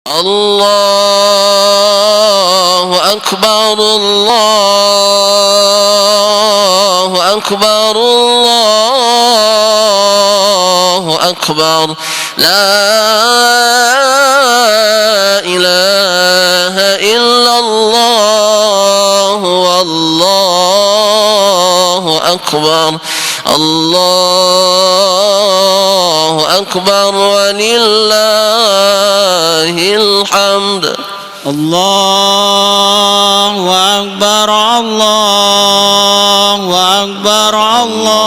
الله أكبر الله أكبر الله أكبر لا إله إلا الله والله أكبر الله أكبر ولله الحمد الله أكبر الله أكبر الله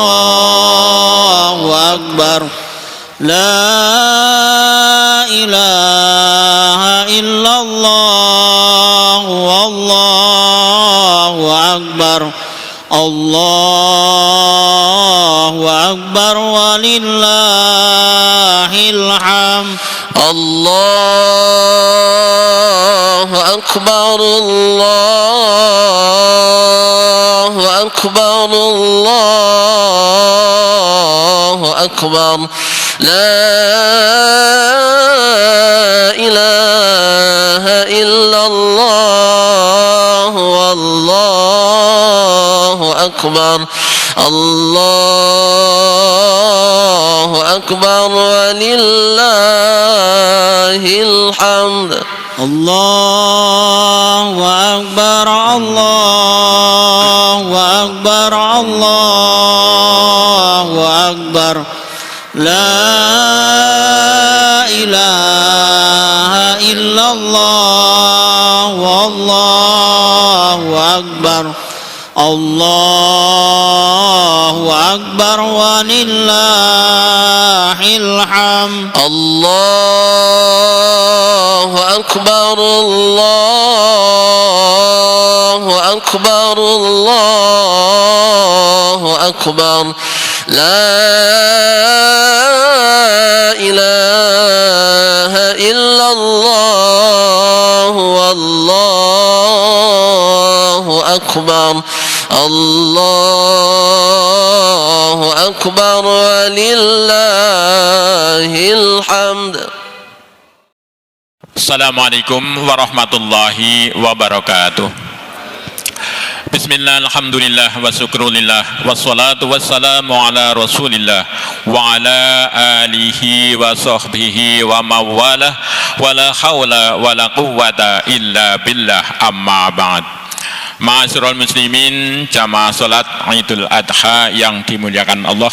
أكبر لا إله إلا الله والله أكبر الله أكبر ولله الحمد الله أكبر الله أكبر الله أكبر لا إله إلا الله والله أكبر الله أكبر ولله الحمد الله أكبر الله أكبر الله أكبر لا إله إلا الله والله أكبر الله أكبر ولله الحمد الله أكبر الله أكبر الله أكبر لا إله إلا الله والله أكبر الله أكبر ولله الحمد. Assalamualaikum warahmatullahi wabarakatuh. Bismillah, alhamdulillah, wa syukrulillah, wassalatu wassalamu ala rasulillah wa ala alihi wa sahbihi wa mawalah wa la hawla wa la quwwata illa billah, amma ba'd. Ma'asyiral muslimin, jamaah salat Idul Adha yang dimuliakan Allah.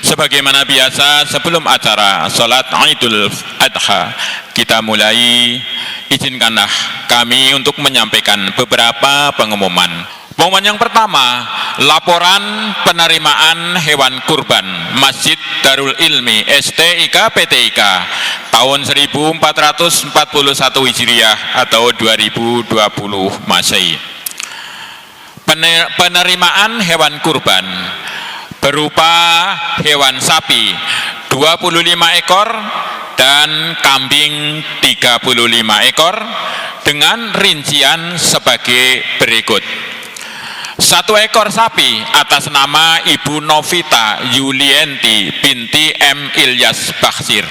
Sebagaimana biasa, sebelum acara salat Idul Adha kita mulai, izinkanlah kami untuk menyampaikan beberapa pengumuman. Pengumuman yang pertama, laporan penerimaan hewan kurban Masjid Darul Ilmi STIK PTIK tahun 1441 Hijriah atau 2020 Masehi. Penerimaan hewan kurban berupa hewan sapi 25 ekor dan kambing 35 ekor dengan rincian sebagai berikut. 1 ekor sapi atas nama Ibu Novita Yulienti binti M. Ilyas Bakhsir.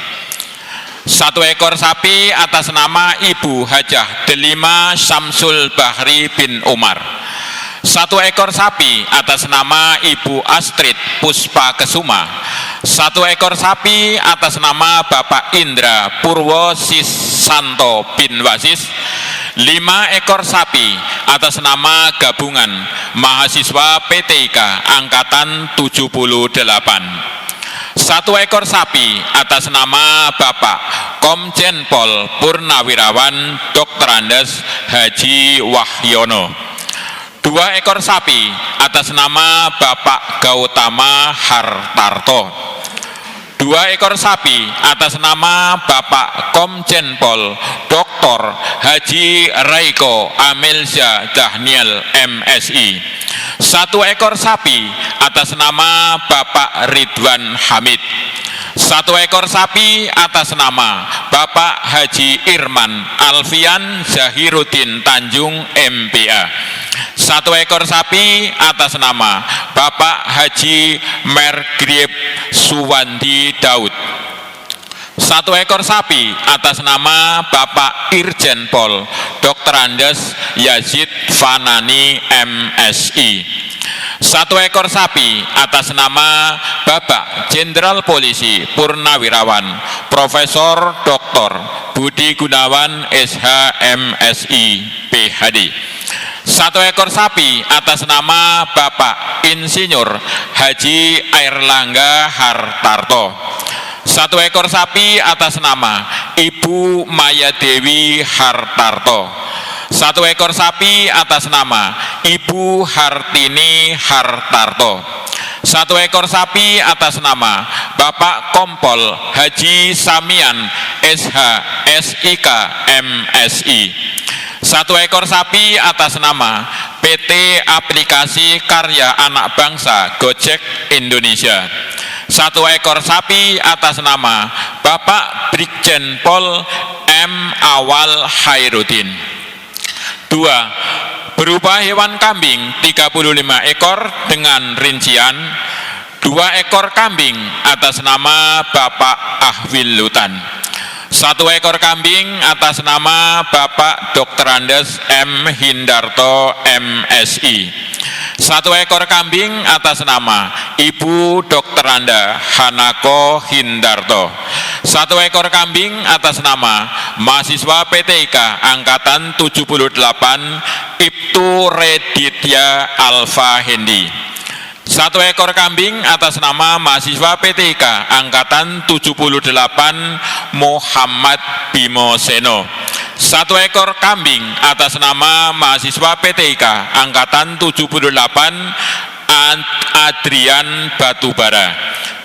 1 ekor sapi atas nama Ibu Hajah Delima Syamsul Bahri bin Umar. 1 ekor sapi atas nama Ibu Astrid Puspa Kesuma. 1 ekor sapi atas nama Bapak Indra Purwo Sisanto bin Wasis. 5 ekor sapi atas nama Gabungan Mahasiswa PTIK Angkatan 78. 1 ekor sapi atas nama Bapak Komjen Pol Purnawirawan Dr. Andes Haji Wahyono. 2 ekor sapi atas nama Bapak Gautama Hartarto. 2 ekor sapi atas nama Bapak Komjen Pol Dr. Haji Raiko Amelza Dahniel MSI. 1 ekor sapi atas nama Bapak Ridwan Hamid. 1 ekor sapi atas nama Bapak Haji Irman Alfian Zahiruddin Tanjung MPA. 1 ekor sapi atas nama Bapak Haji Mergrib Suwandi Daud. 1 ekor sapi atas nama Bapak Irjen Pol Dr. Andes Yazid Fanani MSI. 1 ekor sapi atas nama Bapak Jenderal Polisi Purnawirawan Profesor Dr. Budi Gunawan SHMSI PhD. 1 ekor sapi atas nama Bapak Insinyur Haji Airlangga Hartarto. 1 ekor sapi atas nama Ibu Maya Dewi Hartarto. 1 ekor sapi atas nama Ibu Hartini Hartarto. 1 ekor sapi atas nama Bapak Kompol Haji Samian SH SIK MSI. 1 ekor sapi atas nama PT Aplikasi Karya Anak Bangsa Gojek Indonesia. 1 ekor sapi atas nama Bapak Brigjen Pol M. Awal Hairudin. 2. Berupa hewan kambing 35 ekor dengan rincian 2 ekor kambing atas nama Bapak Ahwil Lutan. 1 ekor kambing atas nama Bapak Dr. Andes M. Hindarto MSI. 1 ekor kambing atas nama Ibu Dr. Anda Hanako Hindarto. 1 ekor kambing atas nama mahasiswa PTIK Angkatan 78 Ibtu Reditya Alfa Hendi. 1 ekor kambing atas nama mahasiswa PTIK Angkatan 78 Muhammad Bimo Seno. 1 ekor kambing atas nama mahasiswa PTIK Angkatan 78 Adrian Batubara.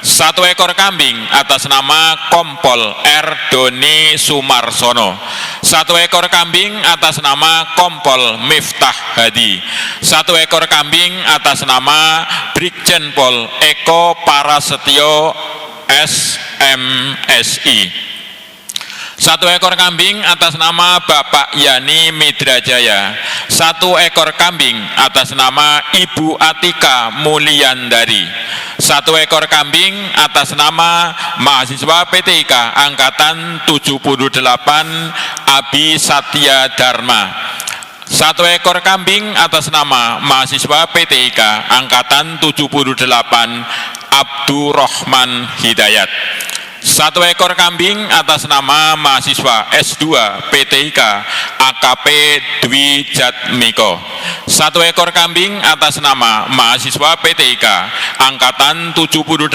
1 ekor kambing atas nama Kompol R. Doni Sumarsono. 1 ekor kambing atas nama Kompol Miftah Hadi. 1 ekor kambing atas nama Brigjen Pol Eko Parasetyo SMSI. 1 ekor kambing atas nama Bapak Yani Midrajaya. 1 ekor kambing atas nama Ibu Atika Mulyandari. 1 ekor kambing atas nama mahasiswa PTIK Angkatan 78 Abi Satya Dharma. 1 ekor kambing atas nama mahasiswa PTIK Angkatan 78 Abdurrahman Hidayat. 1 ekor kambing atas nama mahasiswa S2 PTIK AKP Dwi Jatmiko. 1 ekor kambing atas nama mahasiswa PTIK Angkatan 78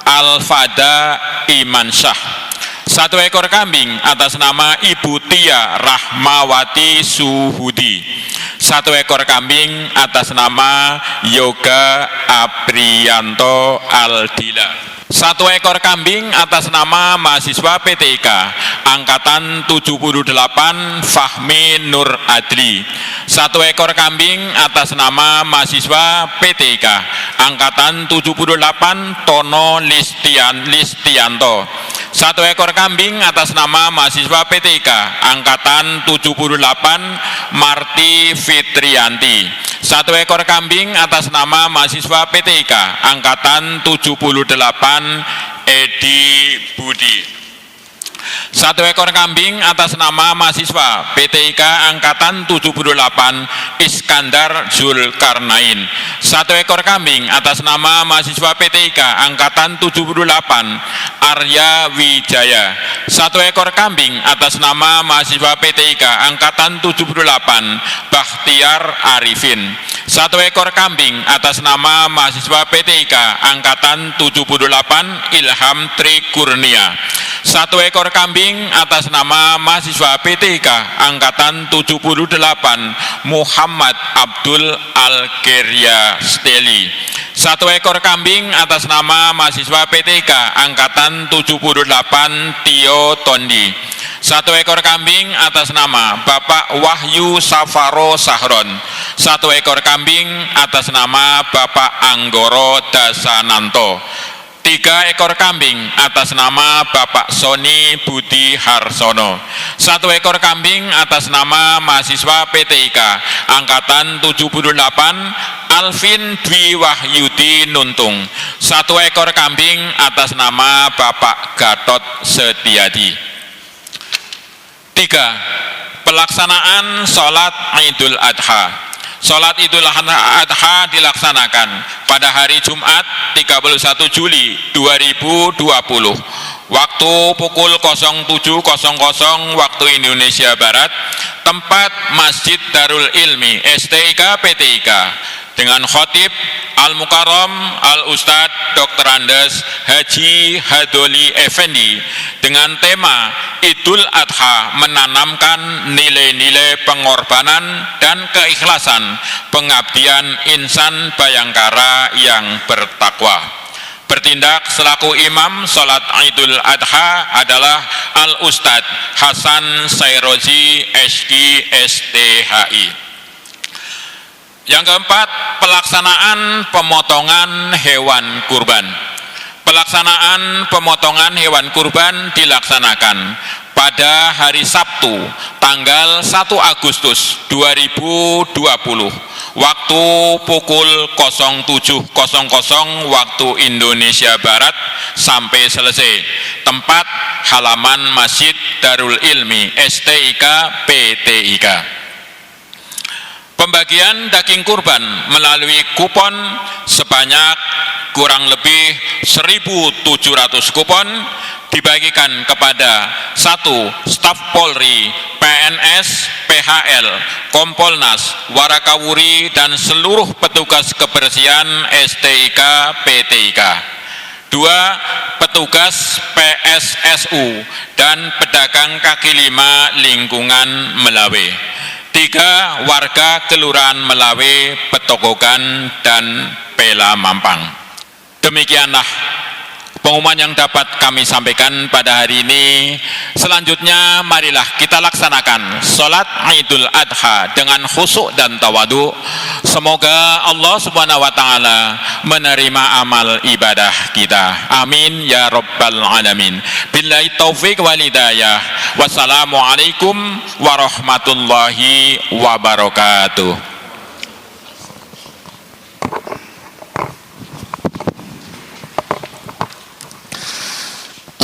Alfada Imansyah. 1 ekor kambing atas nama Ibu Tia Rahmawati Suhudi. 1 ekor kambing atas nama Yoga Aprianto Aldila. 1 ekor kambing atas nama mahasiswa PTIK Angkatan 78 Fahmi Nur Adli. 1 ekor kambing atas nama mahasiswa PTIK Angkatan 78 Tono Listianto. 1 ekor kambing atas nama mahasiswa PTIK Angkatan 78 Marti Fitrianti. 1 ekor kambing atas nama mahasiswa PTIK Angkatan 78 Edi Budi. 1 ekor kambing atas nama mahasiswa PTIK Angkatan 78 Iskandar Zulkarnain. 1 ekor kambing atas nama mahasiswa PTIK Angkatan 78 Arya Wijaya. 1 ekor kambing atas nama mahasiswa PTIK Angkatan 78 Bakhtiar Arifin. 1 ekor kambing atas nama mahasiswa PTIK Angkatan 78 Ilham Tri Kurnia. 1 ekor kambing atas nama mahasiswa PTIK Angkatan 78 Muhammad Abdul Algeria Steli. 1 ekor kambing atas nama mahasiswa PTIK Angkatan 78 Tio Tondi. 1 ekor kambing atas nama Bapak Wahyu Safaro Sahron. 1 ekor kambing atas nama Bapak Anggoro Dasananto. 3 ekor kambing atas nama Bapak Soni Budi Harsono. 1 ekor kambing atas nama mahasiswa PTIK Angkatan 78 Alvin Dwi Wahyudi Nuntung. 1 ekor kambing atas nama Bapak Gatot Setiadi. 3. Pelaksanaan sholat Idul Adha. Sholat Idul Adha dilaksanakan pada hari Jumat 31 Juli 2020 waktu pukul 07.00 waktu Indonesia Barat, tempat Masjid Darul Ilmi STIK PTIK, dengan khotib Al-Mukarram Al-Ustadz Dr. Andes Haji Hadoli Effendi dengan tema Idul Adha menanamkan nilai-nilai pengorbanan dan keikhlasan pengabdian insan Bayangkara yang bertakwa. Bertindak selaku imam sholat Idul Adha adalah Al-Ustadz Hasan Sairozi SK STHI. Yang keempat, pelaksanaan pemotongan hewan kurban. Pelaksanaan pemotongan hewan kurban dilaksanakan pada hari Sabtu tanggal 1 Agustus 2020 waktu pukul 07.00 waktu Indonesia Barat sampai selesai, tempat halaman Masjid Darul Ilmi STIK PTIK. Pembagian daging kurban melalui kupon sebanyak kurang lebih 1.700 kupon dibagikan kepada 1. Staf Polri, PNS, PHL, Kompolnas, Warakawuri, dan seluruh petugas kebersihan STIK PTIK. 2. Petugas PSSU dan pedagang kaki lima lingkungan Melawe. 3. Warga Kelurahan Melawe, Petogogan, dan Pela Mampang. Demikianlah pengumuman yang dapat kami sampaikan pada hari ini. Selanjutnya marilah kita laksanakan sholat Idul Adha dengan khusyuk dan tawadu. Semoga Allah Subhanahu wa Ta'ala menerima amal ibadah kita. Amin ya Rabbal Alamin. Billahi taufiq wal hidayah. Wassalamualaikum warahmatullahi wabarakatuh.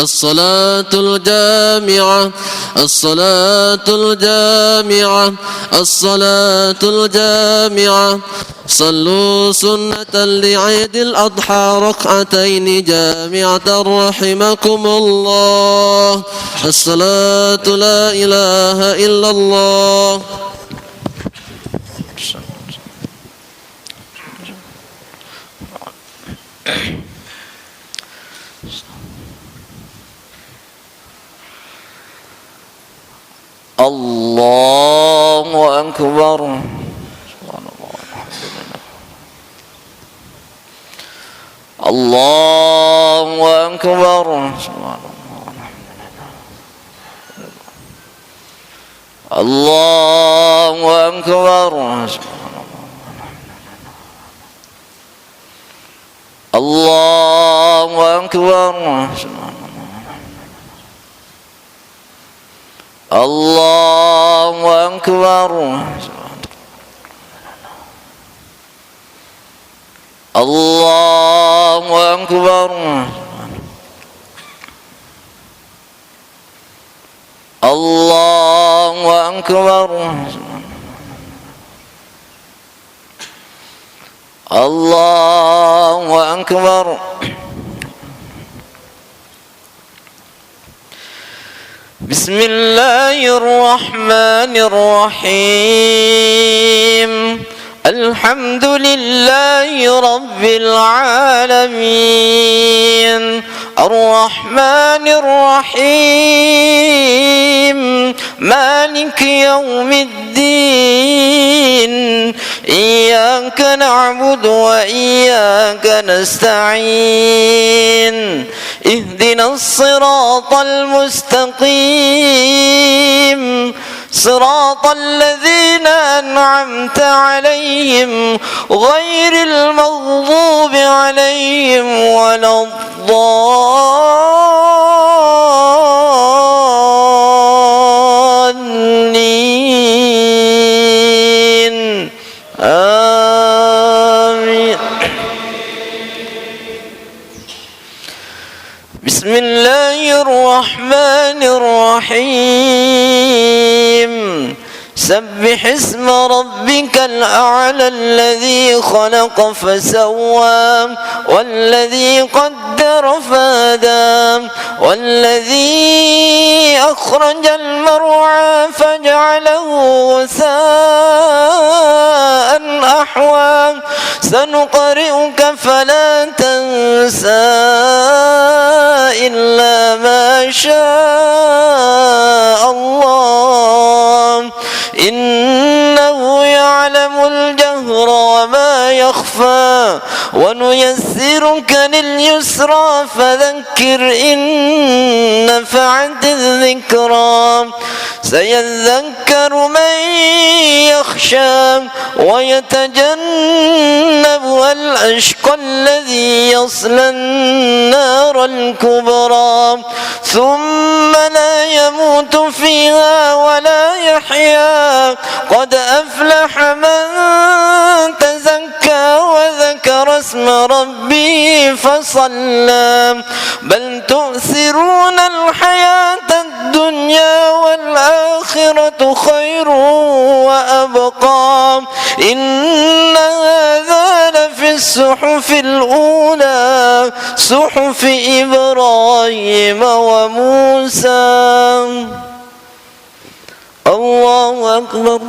الصلاة الجامعة الصلاة الجامعة الصلاة الجامعة صلوا سنة لعيد الأضحى ركعتين جامعة رحمكم الله. الصلاة لا إله إلا الله. Allahu Akbar. Allahu Akbar. Allahu Akbar. Allahu Akbar. Allahu Akbar. Allahu Akbar. Allahu Akbar. Allahu Akbar. Bismillahirrahmanirrahim. Alhamdulillahi Rabbil Alamin. Ar-Rahmanir Rahim. Maliki Yawmiddin. Iyyaka na'budu wa iyyaka nasta'in. Ihdinas siratal mustaqim. صراط الذين أنعمت عليهم غير المغضوب عليهم ولا الضالين آمين. بسم الله الرحمن الرحيم سبح اسم ربك الأعلى الذي خلق فسوى والذي قدر فهدى والذي أخرج المرعى فجعله غثاء أحوى سنقرئك فلا تنسى إلا ما شاء الله إنه يعلم الجهر وما يخفى ونيسرك لليسرى فذكر إن نفعت الذكرى سيذكر من يخشى ويتجنبها الأشقى الذي يصلى النار الكبرى ثم لا يموت فيها ولا يحيا قد أفلح من تزكى وذكر اسم ربه فصلى بل تؤثرون الحياة الدنيا والآخرة خير وأبقى إن هذا لفي الصحف الأولى صحف إبراهيم وموسى. الله أكبر.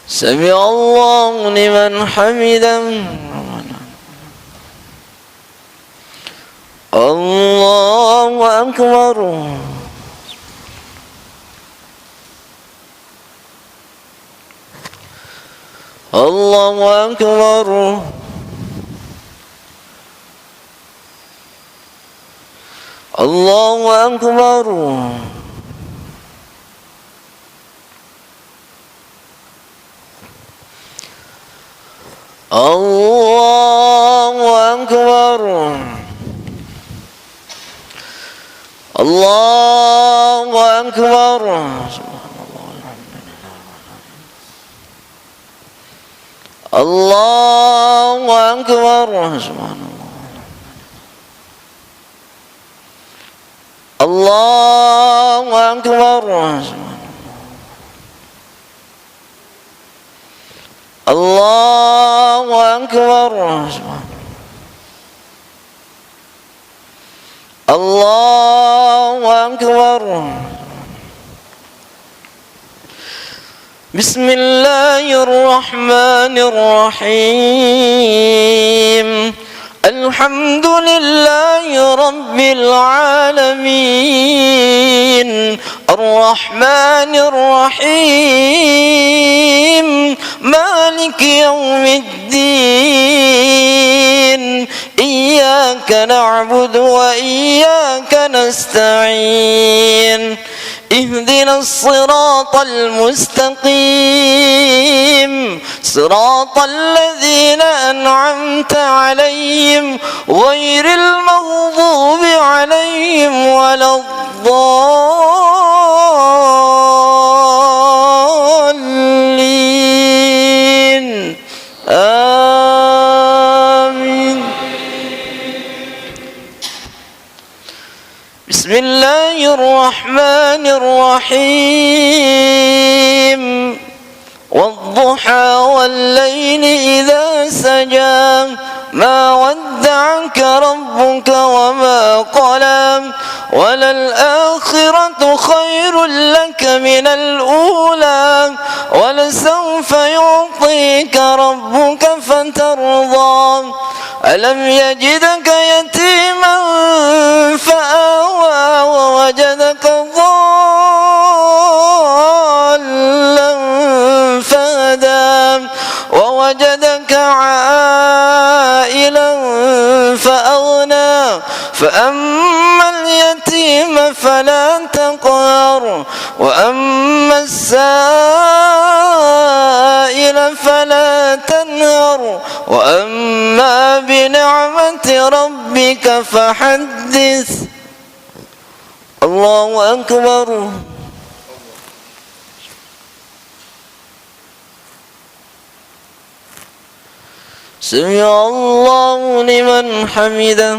سمع الله لمن حمده. الله أكبر. الله أكبر. الله أكبر. الله أكبر. الله أكبر. الله أكبر. الله أكبر. الله أكبر. الله أكبر. بسم الله الرحمن الرحيم الحمد لله رب العالمين الرحمن الرحيم مالك يوم الدين إياك نعبد وإياك نستعين اهدنا الصراط المستقيم صراط الذين أنعمت عليهم غير المغضوب عليهم ولا الضالين آمين. بسم الله الرحمن الرحيم والضحى والليل إذا سجى ما ودعك ربك وما قلى وللآخرة خير لك من الأولى ولسوف يعطيك ربك فترضى ألم يجدك يتيما فآوى ووجدك ضالا فهدى ووجدك عائلا فأغنى فأما اليتيم فلا تقهر وأما السائل فلا تنهر وأما بنعمة ربك فحدث. الله أكبر. سمع الله لمن حمده.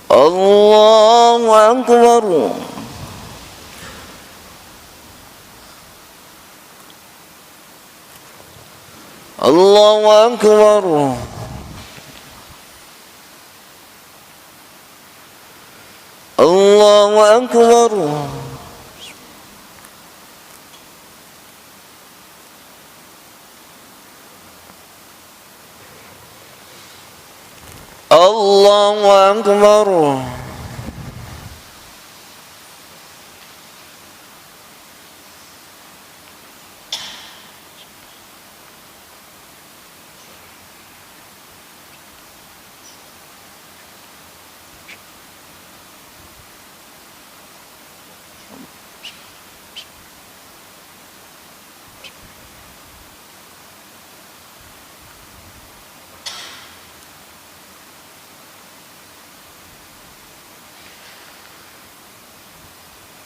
الله أكبر. الله أكبر. الله أكبر. الله أكبر.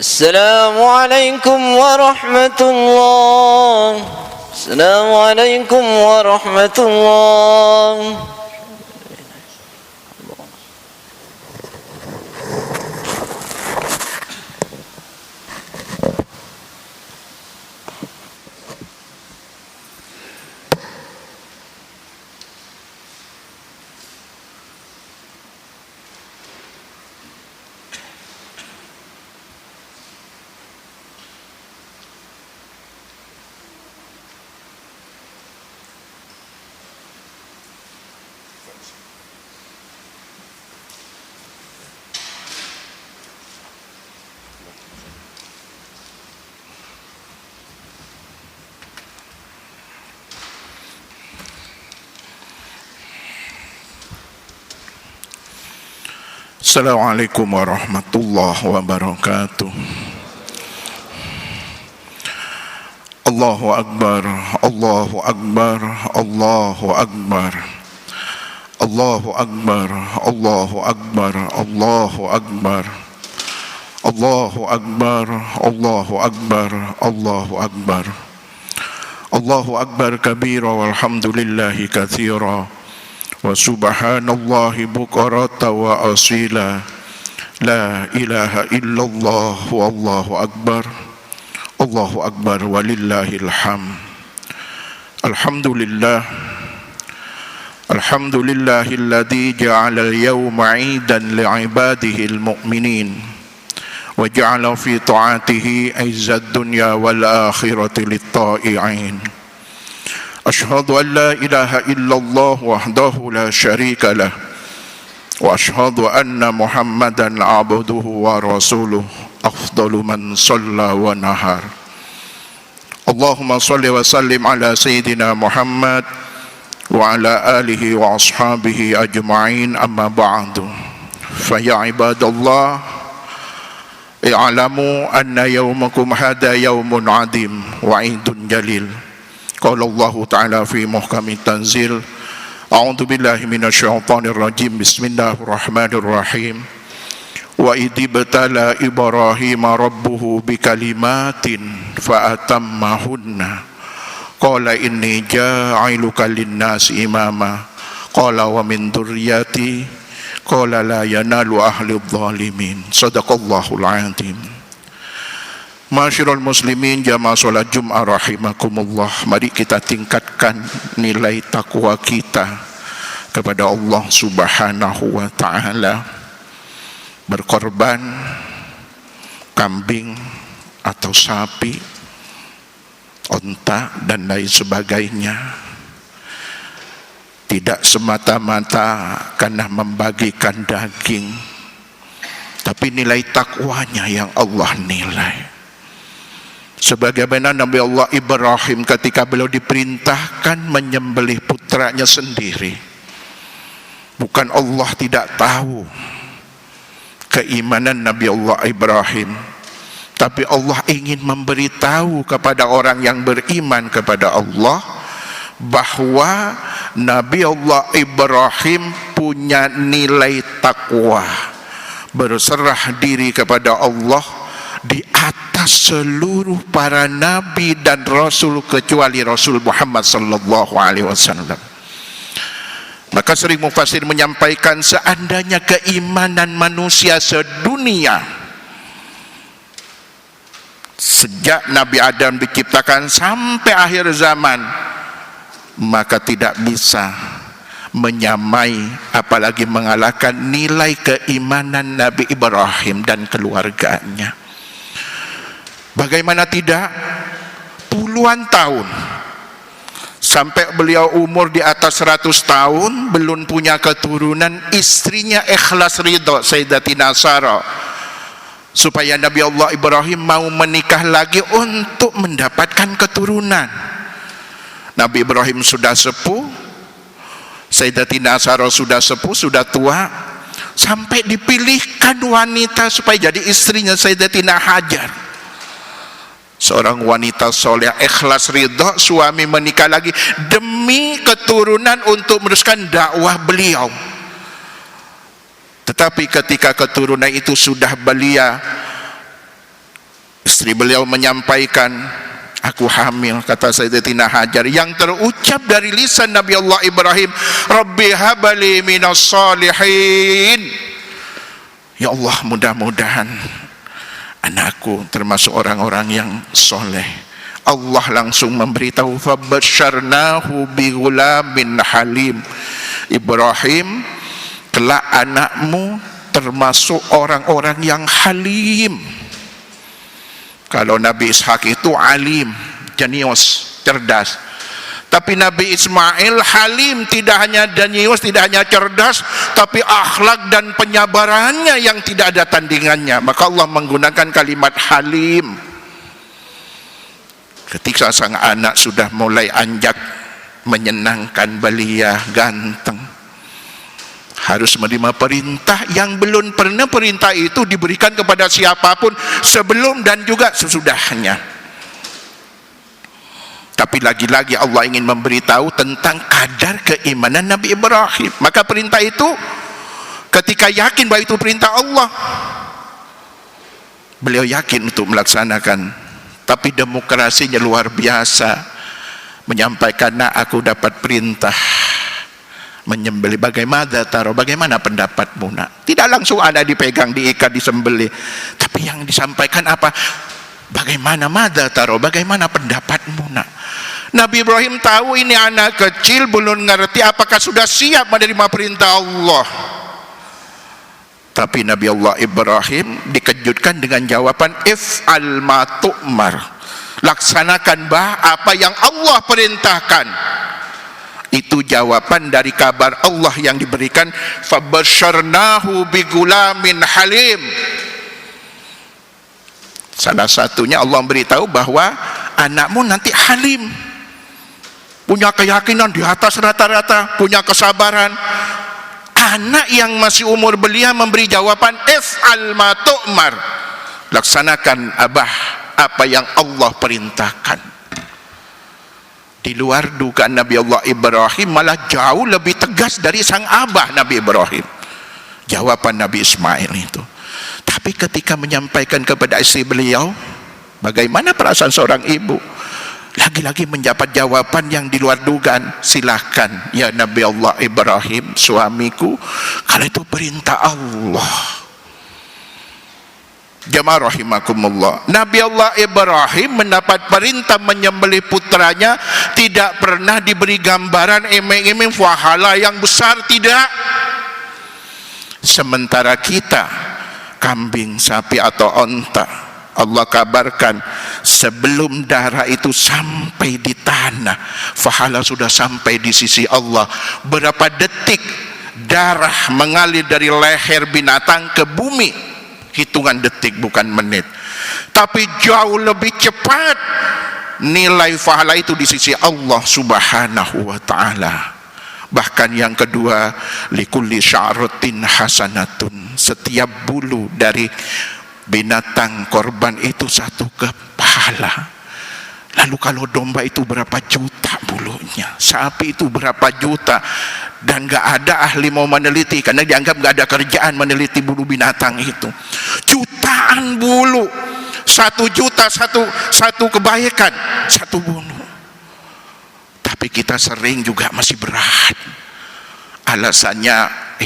السلام عليكم ورحمة الله. السلام عليكم ورحمة الله. Assalamualaikum warahmatullahi wabarakatuh. Allahu Akbar, Allahu Akbar, Allahu Akbar. Allahu Akbar, Allahu Akbar, Allahu Akbar. Allahu Akbar, Allahu Akbar, Allahu Akbar. Allahu Akbar kabira walhamdulillahi katsira. Wa subhanallahi bukrata wa asila. La ilaha illallah wallahu akbar. Allahu akbar walillahil hamd. Alhamdulillah. Alhamdulillahilladzi ja'ala al-yawma 'idan li'ibadihil mu'minin wa ja'ala fi ta'atihi 'izzad dunya wal akhirati lit-ta'i'in. Ashhadu an la ilaha illallah wahdahu la syarika lah wa ashhadu anna Muhammadan abduhu wa rasuluh afdalu man shalla wa nahar. Allahumma salli wa sallim ala sayyidina Muhammad wa ala alihi wa ashabihi ajma'in, amma ba'du. Fa ya ibadallah, i'lamu anna yawmakum hada yawmun 'adim wa 'idun jalil. Qala Allah Ta'ala fi muhkami tanzil, a'udzu billahi minasyaitonir rajim, bismillahirrahmanirrahim. Wa idibtala Ibrahima rabbuhu bikalimatin fa atammahunna. Qala inni ja'iluka lin-nasi imama. Qala wa min dzurriyyati. Qala la yanalu ahli dzalimin. Shadaqallahul 'azim. Masyarul muslimin, jamaah salat Jumat rahimakumullah, mari kita tingkatkan nilai takwa kita kepada Allah Subhanahu wa taala. Berkorban kambing atau sapi, onta dan lain sebagainya tidak semata-mata karena membagikan daging, tapi nilai takwanya yang Allah nilai. Sebagaimana Nabi Allah Ibrahim ketika beliau diperintahkan menyembelih putranya sendiri, Bukan Allah tidak tahu keimanan Nabi Allah Ibrahim, tapi Allah ingin memberitahu kepada orang yang beriman kepada Allah bahwa Nabi Allah Ibrahim punya nilai takwa, berserah diri kepada Allah di atas seluruh para nabi dan rasul kecuali Rasul Muhammad sallallahu alaihi wasallam. Maka sering mufassir menyampaikan, seandainya keimanan manusia sedunia sejak Nabi Adam diciptakan sampai akhir zaman, maka tidak bisa menyamai apalagi mengalahkan nilai keimanan Nabi Ibrahim dan keluarganya. Bagaimana tidak? Puluhan tahun sampai beliau umur di atas 100 tahun belum punya keturunan, istrinya ikhlas ridho, Sayyidatina Sarah, supaya Nabi Allah Ibrahim mau menikah lagi untuk mendapatkan keturunan. Nabi Ibrahim sudah sepuh, Sayyidatina Sarah sudah sepuh, sudah tua, sampai dipilihkan wanita supaya jadi istrinya, Sayyidatina Hajar, seorang wanita soleh ikhlas ridho, suami menikah lagi demi keturunan untuk meneruskan dakwah beliau. Tetapi ketika keturunan itu sudah belia, istri beliau menyampaikan, aku hamil, kata Sayyidatina Hajar, yang terucap dari lisan Nabi Allah Ibrahim, Rabbi habali minas salihin, ya Allah mudah-mudahan anakku termasuk orang-orang yang soleh. Allah langsung memberitahu, fabasyarnahu bighulamin halim, Ibrahim, kelak anakmu termasuk orang-orang yang halim. Kalau Nabi Ishak itu alim, jenius, cerdas. Tapi Nabi Ismail halim, tidak hanya jenius, tidak hanya cerdas, tapi akhlak dan penyabarannya yang tidak ada tandingannya. Maka Allah menggunakan kalimat halim. Ketika sang anak sudah mulai anjak, menyenangkan, belia, ganteng, harus menerima perintah yang belum pernah perintah itu diberikan kepada siapapun sebelum dan juga sesudahnya. Tapi lagi-lagi Allah ingin memberitahu tentang kadar keimanan Nabi Ibrahim. Maka perintah itu, ketika yakin bahwa itu perintah Allah, beliau yakin untuk melaksanakan. Tapi demokrasinya luar biasa, menyampaikan, nah aku dapat perintah menyembelih, bagaimana pendapatmu nak? Tidak langsung ada dipegang, diikat, disembelih, tapi yang disampaikan apa? Bagaimana bagaimana pendapatmu nak? Nabi Ibrahim tahu ini anak kecil, belum ngerti apakah sudah siap menerima perintah Allah. Tapi Nabi Allah Ibrahim dikejutkan dengan jawaban, if'al ma tu'mar, laksanakan apa yang Allah perintahkan. Itu jawaban dari kabar Allah yang diberikan, fabasyarnahu bigulamin halim. Salah satunya Allah beritahu bahwa anakmu nanti halim, punya keyakinan di atas rata-rata, punya kesabaran. Anak yang masih umur belia memberi jawaban, if'al ma tu'mar, laksanakan abah apa yang Allah perintahkan. Di luar dugaan Nabi Allah Ibrahim malah jauh lebih tegas dari sang abah Nabi Ibrahim jawaban Nabi Ismail itu. Tapi ketika menyampaikan kepada istri beliau, bagaimana perasaan seorang ibu? Lagi-lagi mendapat jawaban yang di luar dugaan. Silahkan ya Nabi Allah Ibrahim, suamiku, kalau itu perintah Allah. Jamaah rahimakumullah, Nabi Allah Ibrahim mendapat perintah menyembelih putranya, tidak pernah diberi gambaran iming-iming pahala yang besar, tidak. Sementara kita, kambing, sapi atau onta, Allah kabarkan sebelum darah itu sampai di tanah, pahala sudah sampai di sisi Allah. Berapa detik darah mengalir dari leher binatang ke bumi, hitungan detik bukan menit. Tapi jauh lebih cepat nilai pahala itu di sisi Allah Subhanahu wa ta'ala. Bahkan yang kedua, likulli sya'ratin hasanatun. Setiap bulu dari binatang korban itu satu kepala. Lalu kalau domba itu berapa juta bulunya, sapi itu berapa juta, dan gak ada ahli mau meneliti karena dianggap gak ada kerjaan meneliti bulu binatang itu. Jutaan bulu, 1 juta satu kebaikan, 1 bulu. Tapi kita sering juga masih berat. Alasannya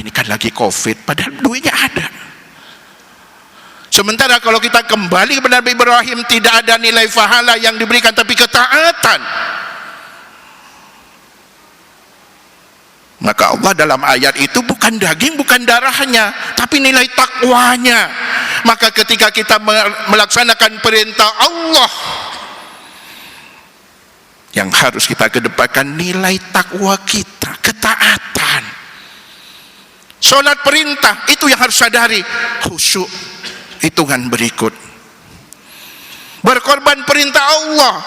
ini kan lagi COVID, padahal duitnya ada. Sementara kalau kita kembali kepada Nabi Ibrahim, tidak ada nilai pahala yang diberikan, tapi ketaatan. Maka Allah dalam ayat itu bukan daging, bukan darahnya, tapi nilai takwanya. Maka ketika kita melaksanakan perintah Allah, yang harus kita kedepankan nilai takwa kita, ketaatan. Sholat perintah, itu yang harus sadari, khusyuk. Hitungan berikut, berkorban perintah Allah,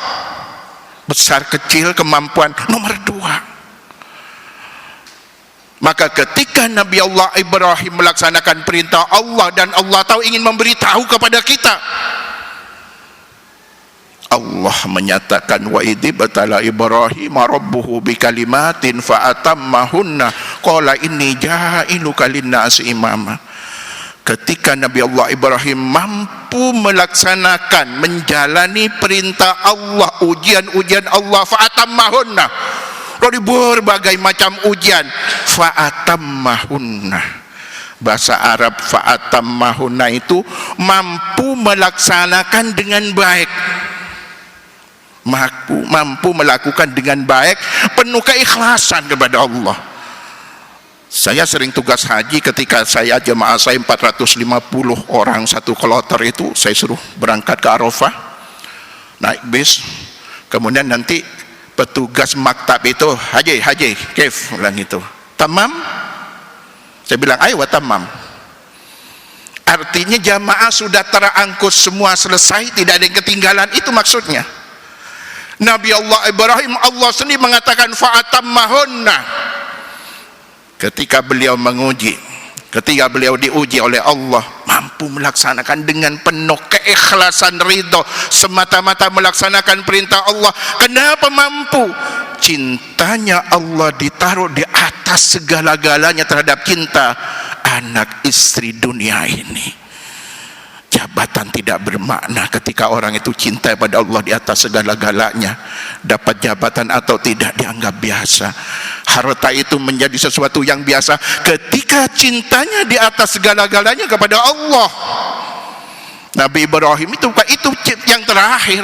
besar kecil kemampuan, nomor 2. Maka ketika Nabi Allah Ibrahim melaksanakan perintah Allah dan Allah tahu ingin memberitahu kepada kita, Allah menyatakan wa idh batala Ibrahim rabbuhu bikalimatin fa atammahunna qala inni ja'iluka lin-nasi imama. Ketika Nabi Allah Ibrahim mampu melaksanakan, menjalani perintah Allah, ujian-ujian Allah, fa'atammahunna, dari berbagai macam ujian, fa'atammahunna. Bahasa Arab fa'atammahunna itu mampu melaksanakan dengan baik, mampu melakukan dengan baik, penuh keikhlasan kepada Allah. Saya sering tugas haji, ketika saya jemaah saya 450 orang satu kloter itu, saya suruh berangkat ke Arafah, naik bis, kemudian nanti petugas maktab itu, haji, kef, bilang itu, tamam? Saya bilang, ayo tamam. Artinya jamaah sudah terangkut semua, selesai, tidak ada yang ketinggalan, itu maksudnya. Nabi Allah Ibrahim, Allah sendiri mengatakan fa'atammahunna. Ketika beliau menguji, ketika beliau diuji oleh Allah, mampu melaksanakan dengan penuh keikhlasan, ridho, semata-mata melaksanakan perintah Allah. Kenapa mampu? Cintanya Allah ditaruh di atas segala-galanya terhadap cinta anak istri dunia ini. Jabatan tidak bermakna ketika orang itu cinta pada Allah di atas segala-galanya. Dapat jabatan atau tidak dianggap biasa. Harta itu menjadi sesuatu yang biasa ketika cintanya di atas segala-galanya kepada Allah. Nabi Ibrahim itu yang terakhir.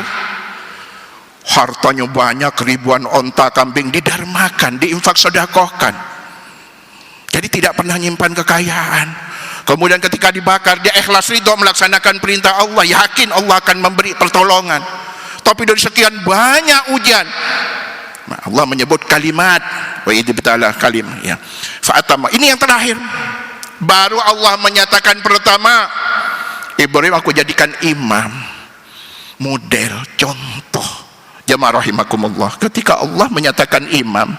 Hartanya banyak, ribuan onta kambing, didarmakan, diinfak sedekahkan. Jadi tidak pernah nyimpan kekayaan. Kemudian ketika dibakar, dia ikhlas ridho melaksanakan perintah Allah, yakin Allah akan memberi pertolongan. Tapi dari sekian banyak ujian, Allah menyebut kalimat, wa idibtalah kalim, ya. Fa'atama. Ini yang terakhir. Baru Allah menyatakan pertama, Ibrahim aku jadikan imam, model, contoh. Jamaah rahimakumullah. Ketika Allah menyatakan imam,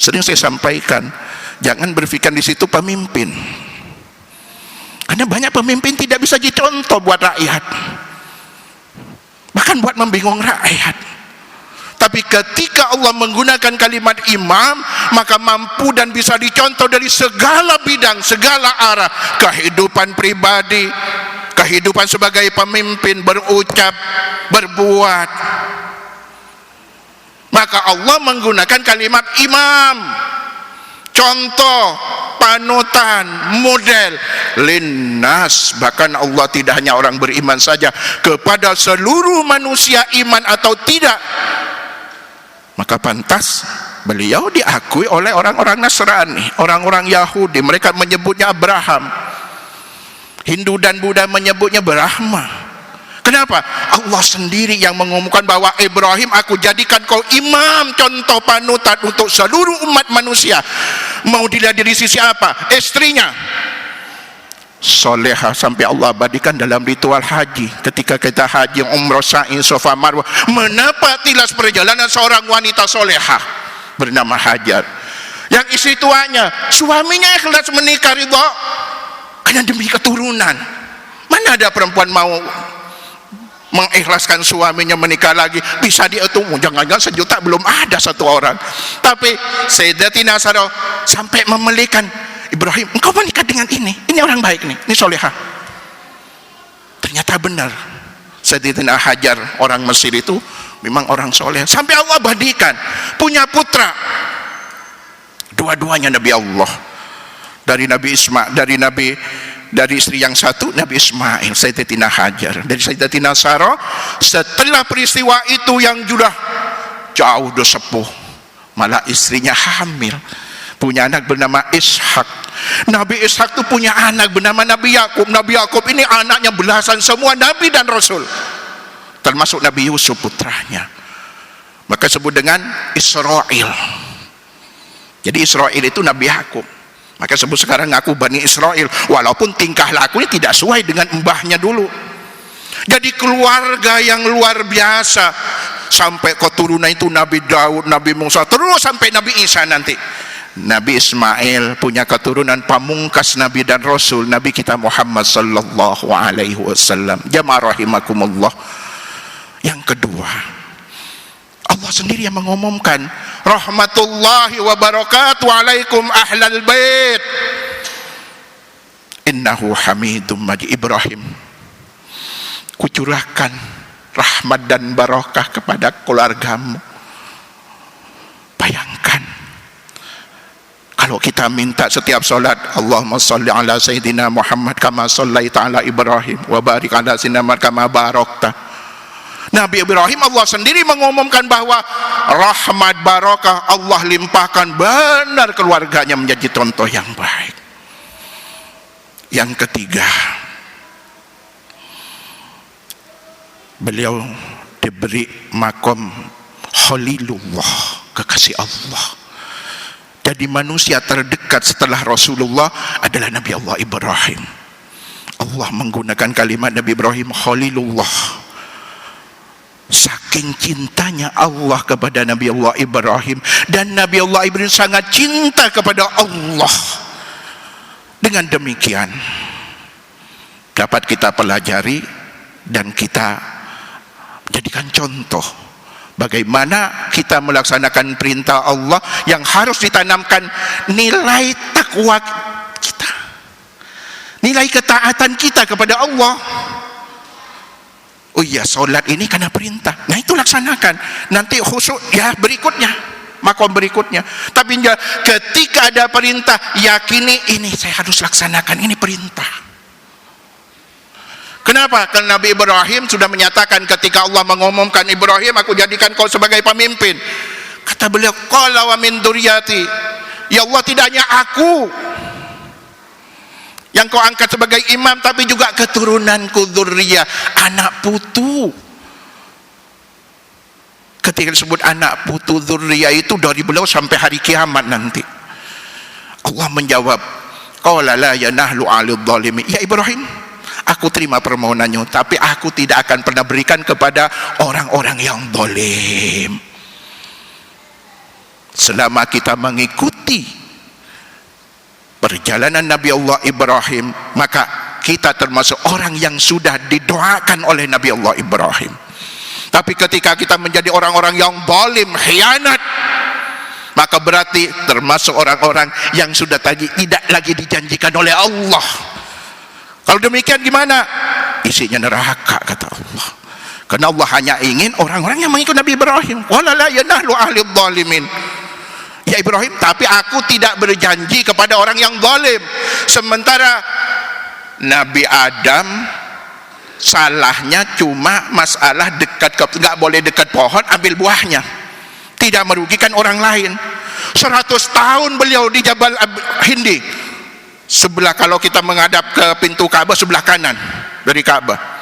sering saya sampaikan, jangan berpikir di situ pemimpin. Karena banyak pemimpin tidak bisa dicontoh buat rakyat, bahkan buat membingung rakyat. Tapi ketika Allah menggunakan kalimat imam, maka mampu dan bisa dicontoh dari segala bidang, segala arah, kehidupan pribadi, kehidupan sebagai pemimpin, berucap, berbuat. Maka Allah menggunakan kalimat imam, contoh, panutan, model, linnas. Bahkan Allah tidak hanya orang beriman saja, kepada seluruh manusia iman atau tidak. Maka pantas beliau diakui oleh orang-orang Nasrani, orang-orang Yahudi. Mereka menyebutnya Abraham. Hindu dan Buddha menyebutnya Brahma. Kenapa? Allah sendiri yang mengumumkan bahwa Ibrahim aku jadikan kau imam, contoh panutan untuk seluruh umat manusia. Mau dilihat dari sisi apa? Istrinya solehah sampai Allah abadikan dalam ritual haji. Ketika kita haji, umrah, sa'i, Safa, Marwah, menapaki tilas perjalanan seorang wanita solehah bernama Hajar. Dan istri tuanya, suaminya ikhlas menikah ridha karena demi keturunan. Mana ada perempuan mau mengikhlaskan suaminya menikah lagi? Bisa dia itu, jangan-jangan sejuta belum ada satu orang. Tapi Sayyidatina Sarah sampai memelikan, Ibrahim, engkau menikah dengan ini orang baik nih, ini solehah. Ternyata benar, Sayyidatina Hajar orang Mesir itu memang orang soleh. Sampai Allah badikan punya putra, dua-duanya Nabi Allah. Dari istri yang satu Nabi Ismail, Sayyidatina Hajar. Dari Sayyidatina Sarah, setelah peristiwa itu yang sudah jauh sudah sepuh, malah istrinya hamil, punya anak bernama Ishak. Nabi Ishak itu punya anak bernama Nabi Yakub. Nabi Yakub ini anaknya belasan semua nabi dan rasul, termasuk Nabi Yusuf putranya. Maka sebut dengan Israel. Jadi Israel itu Nabi Yakub. Maka sebut sekarang ngaku Bani Israel, walaupun tingkah lakunya tidak sesuai dengan mbahnya dulu. Jadi keluarga yang luar biasa, sampai keturunan itu Nabi Daud, Nabi Musa, terus sampai Nabi Isa nanti. Nabi Ismail punya keturunan pamungkas Nabi dan Rasul, Nabi kita Muhammad sallallahu alaihi wasallam. Jamaah rahimakumullah. Yang kedua, Allah sendiri yang mengumumkan, rahmatullahi wa barakatuh alaikum ahlal bait innahu hamidum majid. Ibrahim, kucurahkan rahmat dan barakah kepada keluargamu. Bayangkan kalau kita minta setiap salat, Allahumma sholli ala sayyidina Muhammad kama shallaita ala Ibrahim wa barik ala sayyidina Muhammad kama barakta. Nabi Ibrahim, Allah sendiri mengumumkan bahwa rahmat barakah Allah limpahkan, benar keluarganya menjadi contoh yang baik. Yang ketiga, beliau diberi makom Khalilullah, kekasih Allah. Jadi manusia terdekat setelah Rasulullah adalah Nabi Allah Ibrahim. Allah menggunakan kalimat Nabi Ibrahim Khalilullah. Saking cintanya Allah kepada Nabi Allah Ibrahim, dan Nabi Allah Ibrahim sangat cinta kepada Allah. Dengan demikian dapat kita pelajari dan kita jadikan contoh bagaimana kita melaksanakan perintah Allah yang harus ditanamkan nilai takwa kita, nilai ketaatan kita kepada Allah. Oh iya, sholat ini karena perintah, nah itu laksanakan. Nanti khusyuk ya berikutnya, makom berikutnya. Tapi ketika ada perintah, yakini ini saya harus laksanakan, ini perintah. Kenapa? Karena Nabi Ibrahim sudah menyatakan ketika Allah mengumumkan, Ibrahim, aku jadikan kau sebagai pemimpin. Kata beliau, qala wa min dzurriyyati, ya Allah, tidak hanya aku yang kau angkat sebagai imam, tapi juga keturunanku, dzurriyyah, anak putu. Ketika disebut anak putu dzurriyyah itu dari beliau sampai hari kiamat nanti. Allah menjawab, qala la yanahlu 'alil zalimin. Ya Ibrahim, aku terima permohonannya, tapi aku tidak akan pernah berikan kepada orang-orang yang zalim. Selama kita mengikuti perjalanan Nabi Allah Ibrahim, maka kita termasuk orang yang sudah didoakan oleh Nabi Allah Ibrahim. Tapi ketika kita menjadi orang-orang yang zalim, khianat, maka berarti termasuk orang-orang yang sudah tidak lagi dijanjikan oleh Allah. Kalau demikian gimana? Isinya neraka, kata Allah. Karena Allah hanya ingin orang-orang yang mengikut Nabi Ibrahim. Wala la yanahlu ahlil zalimin. Ya Ibrahim, tapi aku tidak berjanji kepada orang yang zalim. Sementara Nabi Adam salahnya cuma masalah nggak boleh dekat pohon ambil buahnya, tidak merugikan orang lain. 100 tahun beliau di Jabal Hindi, sebelah, kalau kita menghadap ke pintu Ka'bah sebelah kanan dari Ka'bah,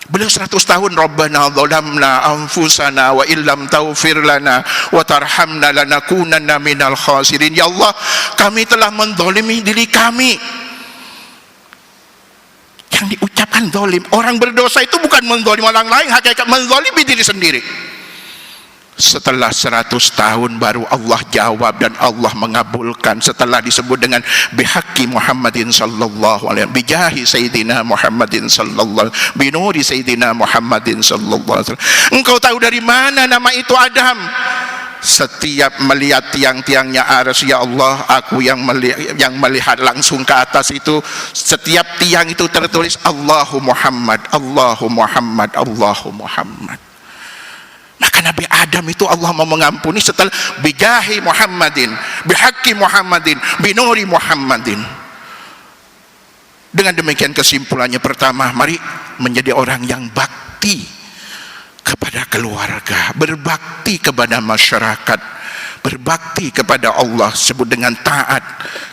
beliau 100 tahun, Rabbana zalamna anfusana wa illam taghfir lana wa tarhamna lanakunanna minal khasirin. Ya Allah, kami telah menzalimi diri kami. Yang diucapkan zalim, orang berdosa itu bukan menzalim orang lain, hakikat menzalimi diri sendiri. Setelah 100 tahun baru Allah jawab dan Allah mengabulkan, setelah disebut dengan bihaqqi Muhammadin sallallahu alaihi wasallam, bijahi Sayyidina Muhammadin sallallahu binuri Sayyidina Muhammadin sallallahu alaihi wasallam. Engkau tahu dari mana nama itu Adam? Setiap melihat tiang-tiangnya arsy, ya Allah, aku yang melihat langsung ke atas itu, setiap tiang itu tertulis Allahu Muhammad, Allahu Muhammad, Allahu Muhammad. Maka Nabi Adam itu Allah mau mengampuni setelah bijahi Muhammadin, bihaqqi Muhammadin, binuri Muhammadin. Dengan demikian kesimpulannya, pertama, mari menjadi orang yang bakti kepada keluarga, berbakti kepada masyarakat, berbakti kepada Allah, sebut dengan taat.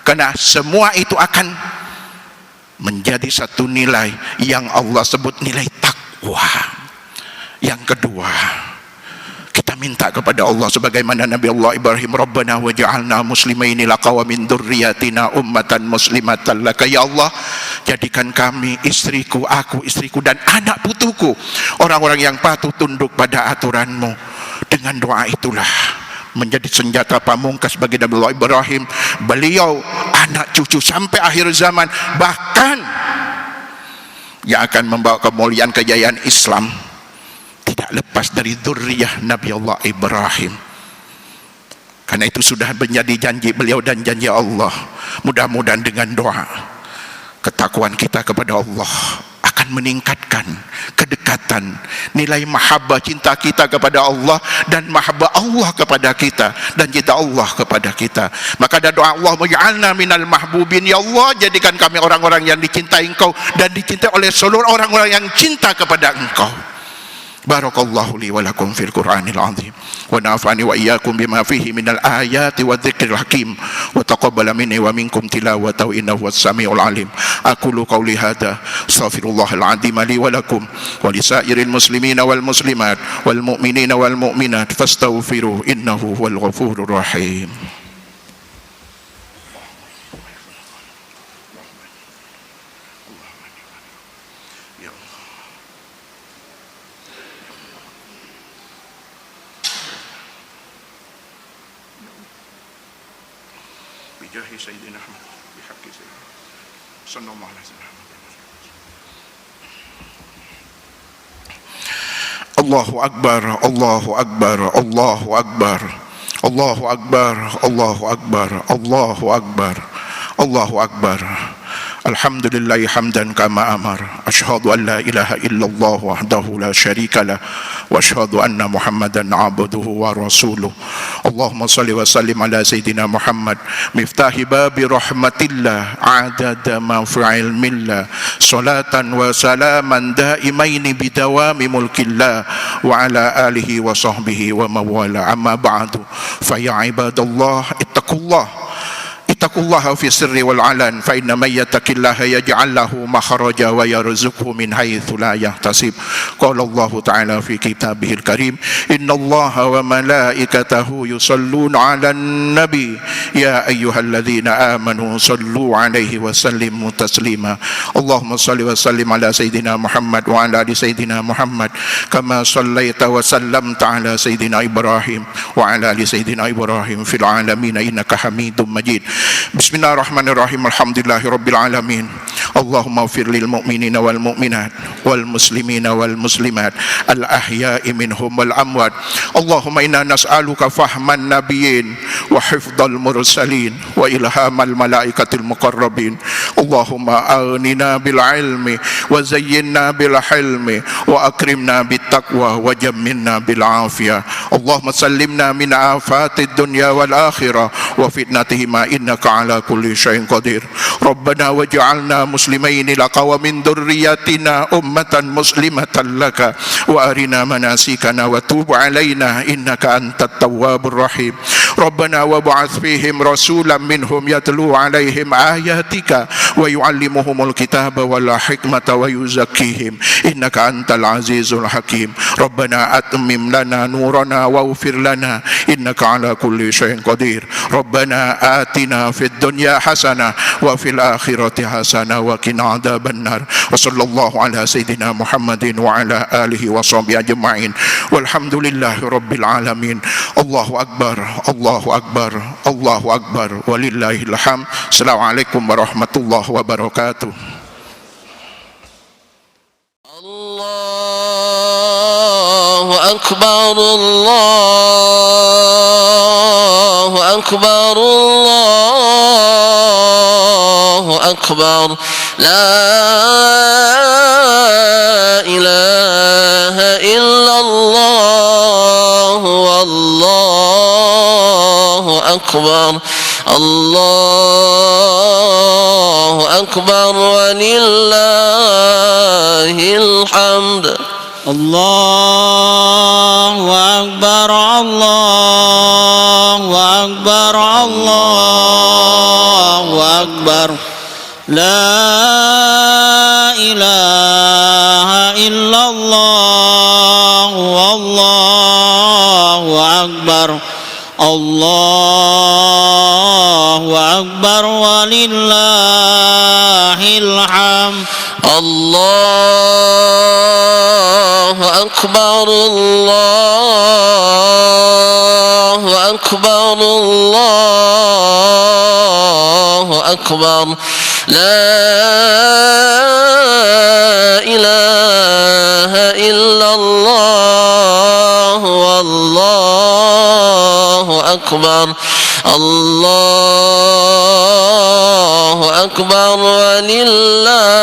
Karena semua itu akan menjadi satu nilai yang Allah sebut nilai takwa. Yang kedua, kita minta kepada Allah sebagaimana Nabi Allah Ibrahim, Rabbana waj'alna muslimaini laka wa min dzurriyyatina ummatan muslimatan laka. Ya Allah, jadikan kami, istriku, aku, istriku, dan anak putuku orang-orang yang patuh tunduk pada aturan-Mu. Dengan doa itulah menjadi senjata pamungkas bagi Nabi Allah Ibrahim, beliau, anak cucu sampai akhir zaman, bahkan yang akan membawa kemuliaan kejayaan Islam tidak lepas dari dzurriyyah Nabi Allah Ibrahim. Karena itu sudah menjadi janji beliau dan janji Allah. Mudah-mudahan dengan doa, ketakwaan kita kepada Allah akan meningkatkan kedekatan, nilai mahabbah, cinta kita kepada Allah dan mahabbah Allah kepada kita dan cinta Allah kepada kita. Maka ada doa, Allah waj'alna minal mahbubin, ya Allah, jadikan kami orang-orang yang dicintai Engkau dan dicintai oleh seluruh orang-orang yang cinta kepada Engkau. Barakallahu li wa lakum fil Qur'anil azim wa nafa'ani wa iyyakum bima fihi minal ayati wa dzikril hakim wa taqabbala minni wa minkum tilawatahu innahu was-sami'ul alim. Aqulu qawli hadza astaghfirullahal azim li wa lakum wa lisairil muslimina wal muslimat wal mu'minina wal mu'minat fastaghfiruhu innahu huwal ghafurur rahim. Bijahi Sayyidina Ahmad, bihaqqi Sayyidina sallallahu alaihi wasallam. Allahu Akbar, Allahu Akbar, Allahu Akbar, Allahu Akbar, Allahu Akbar, Allahu Akbar, Allahu Akbar. Alhamdulillahi hamdan kama amar. Asyhadu an la ilaha illallah wahdahu la syarika lah wa asyhadu anna Muhammadan abduhu wa rasuluh. Allahumma salli wa sallim ala Sayyidina Muhammad miftahi babi rahmatillah adada ma fi ilmillah salatan wa salaman daimaini bidawami mulkillah wa ala alihi wa sahbihi wa mawala. Amma ba'du, fa ya ibadallah ittaqullah ittaqullaha fi sirri wal alan fa inna may yattaqillaha yaj'al lahu makhraja wa yarzuqhu min haitsu la yahtasib. Qala Allah ta'ala fi kitabihil karim, innallaha wa malaikatahu yusalluna 'alan nabi ya ayyuhalladzina amanu sallu 'alaihi wa sallimu taslima. Allahumma shalli wa sallim ala sayidina Muhammad wa ala ali sayidina Muhammad kama shallaita wa sallamta ala sayidina Ibrahim wa ala ali sayidina Ibrahim fil alamin innaka Hamidum Majid. Bismillahirrahmanirrahim. Alhamdulillahirabbil alamin. Allahumma ighfir lil mu'minina wal mu'minat wal muslimina wal muslimat al ahya'i minhum wal amwat. Allahumma inna nas'aluka fahman nabiyyin wa hifdzal mursalin wa ilhamal malaikatil muqarrabin. Allahumma aghnina bil ilmi wa zayyinna bil hilmi wa akrimna bit taqwa wa jammilna bil afiyah. Allahumma sallimna min afatid dunya wal akhirah wa fitnatihima innaka ala kulli syai'in qadir. Rabbana waj'alna muslimaini laka wa min dzurriyyatina ummatan muslimatan laka wa arina manasikana wa tub alaina innaka antat tawwabur rahim. ربنا وابعث فيهم رسولا منهم يتلو عليهم آياتك ويعلمهم الكتاب والحكمة ويزكيهم إنك أنت العزيز الحكيم ربنا أتمم لنا نورنا واغفر لنا إنك على كل شيء قدير ربنا آتنا في الدنيا حسنة وفي الآخرة حسنة وقنا عذاب النار وصلى الله على سيدنا محمد وعلى آله وصحبه أجمعين والحمد لله رب العالمين الله أكبر الله أكبر الله أكبر ولله الحمد السلام عليكم ورحمة الله وبركاته الله أكبر الله أكبر الله أكبر لا إله إلا الله والله أكبر الله أكبر ولله الحمد الله أكبر الله أكبر الله أكبر لا إله إلا الله والله أكبر الله أكبر ولله الحمد الله أكبر الله أكبر الله أكبر لا إله إلا الله والله أكبر الله أكبر ولله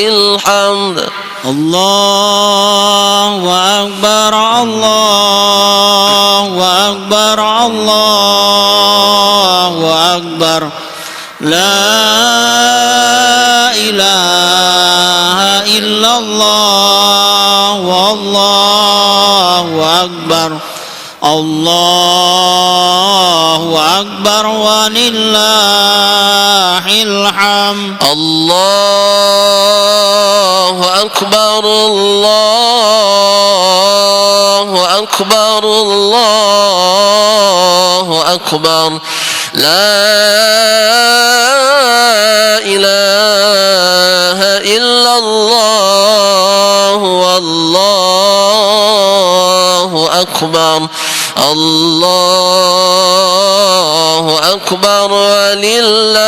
الحمد الله أكبر الله أكبر الله أكبر لا إله إلا الله والله أكبر الله أكبر ولله الحمد الله أكبر الله أكبر الله أكبر لا إله إلا الله والله أكبر الله أكبر ولله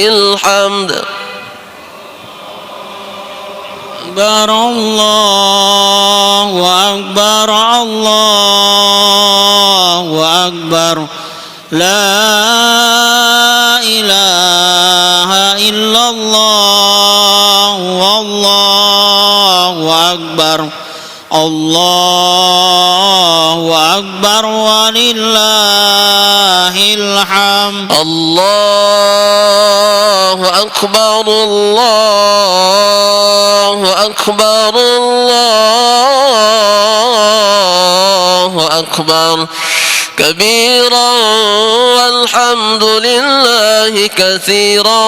الحمد أكبر الله أكبر الله أكبر لا إله إلا الله والله أكبر الله أكبر ولله الحمد الله أكبر الله أكبر الله أكبر كبيرا والحمد لله كثيرا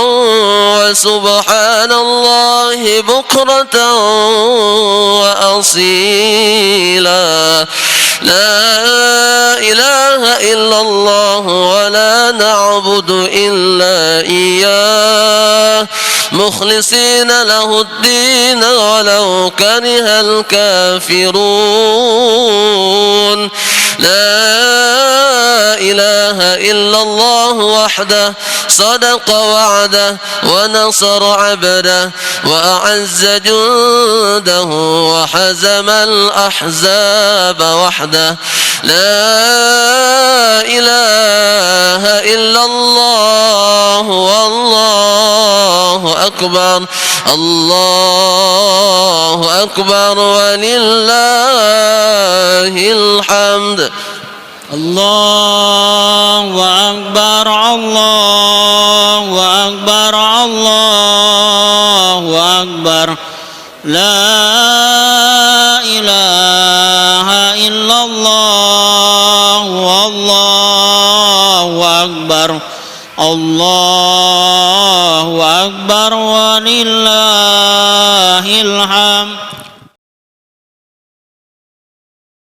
وسبحان الله بكرة وأصيلا لا إله إلا الله ولا نعبد إلا إياه مخلصين له الدين ولو كره الكافرون لا إله إلا الله وحده صدق وعده ونصر عبده وأعز جنده وحزم الأحزاب وحده لا إله إلا الله والله أكبر الله أكبر ولله الحمد الله أكبر الله أكبر الله أكبر لا إله إلا الله الله أكبر الله أكبر ولله الحمد